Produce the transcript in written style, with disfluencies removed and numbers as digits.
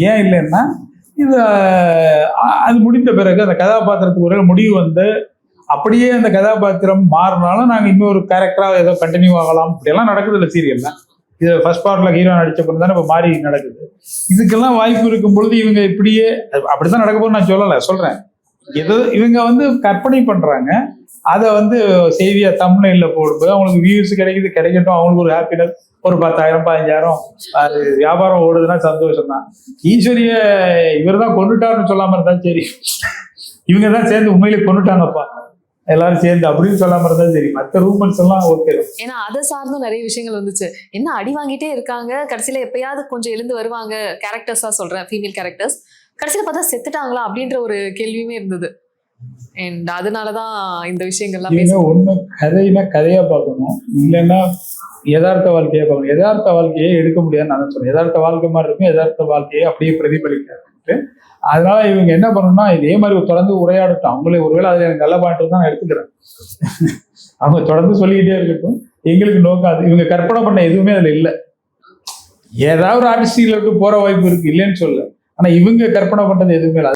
ஏன் இல்லைன்னா இது அது முடிந்த பிறகு அந்த கதாபாத்திரத்துக்கு ஒரு முடிவு வந்து அப்படியே அந்த கதாபாத்திரம் மாறினாலும் நாங்கள் இன்னொரு கேரக்டராக ஏதோ கண்டினியூ ஆகலாம், இப்படியெல்லாம் நடக்குது இல்லை சீரியல்ல. இது ஃபர்ஸ்ட் பார்ட்ல ஹீரோ நடிச்ச பிறகு தானே இப்போ மாறி நடக்குது. இதுக்கெல்லாம் வாய்ப்பு இருக்கும் பொழுது இவங்க இப்படியே அப்படித்தான் நடக்க போகுது நான் சொல்றேன். ஏதோ இவங்க வந்து கற்பனை பண்றாங்க, அதை வந்து செய்தியா தம்ப்நெயில்ல போடும்போது அவங்களுக்கு வியூஸ் கிடைக்கட்டும், அவங்களுக்கு ஒரு ஹாப்பினஸ், ஒரு 10,000 15,000 அது வியாபாரம் ஓடுதுன்னா சந்தோஷம் தான். ஈஸ்வரிய இவர் தான் கொண்டுட்டாருன்னு சொல்லாம இருந்தா சரி, இவங்க தான் சேர்ந்து உண்மையிலே கொண்டுட்டாங்கப்பா எல்லாரும் சேர்ந்து அப்படின்னு சொல்லாம இருந்தா சரி, மற்ற ரூமர்ஸ் எல்லாம் ஓகே. ஏன்னா அதை சார்ந்தும் நிறைய விஷயங்கள் வந்துச்சு. என்ன அடி வாங்கிட்டே இருக்காங்க, கடைசியில எப்பயாவது கொஞ்சம் எழுந்து வருவாங்க, கேரக்டர்ஸா சொல்றேன், ஃபீமேல் கேரக்டர்ஸ், கடைசியில பார்த்தா செத்துட்டாங்களா அப்படின்ற ஒரு கேள்வியுமே இருந்தது. அண்ட் அதனாலதான் இந்த விஷயங்கள்லாம் ஒண்ணு கதைனா கதையா பார்க்கணும், இல்லைன்னா யதார்த்த வாழ்க்கையா பார்க்கணும். யதார்த்த வாழ்க்கையை எடுக்க முடியாதுன்னு நான் சொல்றேன். யதார்த்த வாழ்க்கை மாதிரி இருக்கும், யதார்த்த வாழ்க்கையை அப்படியே பிரதிபலிக்க. அதனால இவங்க என்ன பண்ணணும்னா இதே மாதிரி தொடர்ந்து உரையாடட்டும். அவங்களே ஒருவேளை அதுல எனக்கு நல்ல பாயிண்ட் தான் நான் எடுத்துக்கிறேன். அவங்க தொடர்ந்து சொல்லிக்கிட்டே இருக்கட்டும், எங்களுக்கு நோக்காது. இவங்க கற்பனை பண்ண எதுவுமே அதுல இல்லை. ஏதாவது ஒரு ஆர்டிஸ்டிகளுக்கு போற வாய்ப்பு இருக்கு, இல்லைன்னு சொல்ல, ஆனா இவங்க கற்பனை பண்றது எதுவுமே இல்லை.